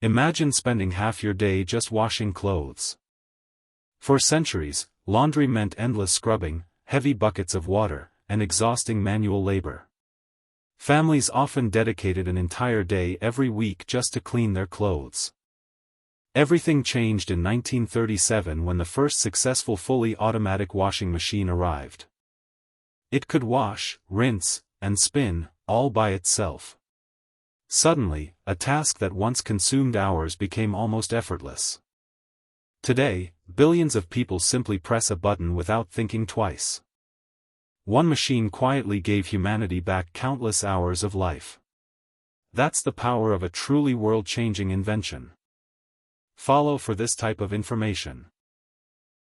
Imagine spending half your day just washing clothes. For centuries, laundry meant endless scrubbing, heavy buckets of water, and exhausting manual labor. Families often dedicated an entire day every week just to clean their clothes. Everything changed in 1937 when the first successful fully automatic washing machine arrived. It could wash, rinse, and spin, all by itself. Suddenly, a task that once consumed hours became almost effortless. Today, billions of people simply press a button without thinking twice. One machine quietly gave humanity back countless hours of life. That's the power of a truly world-changing invention. Follow for this type of information.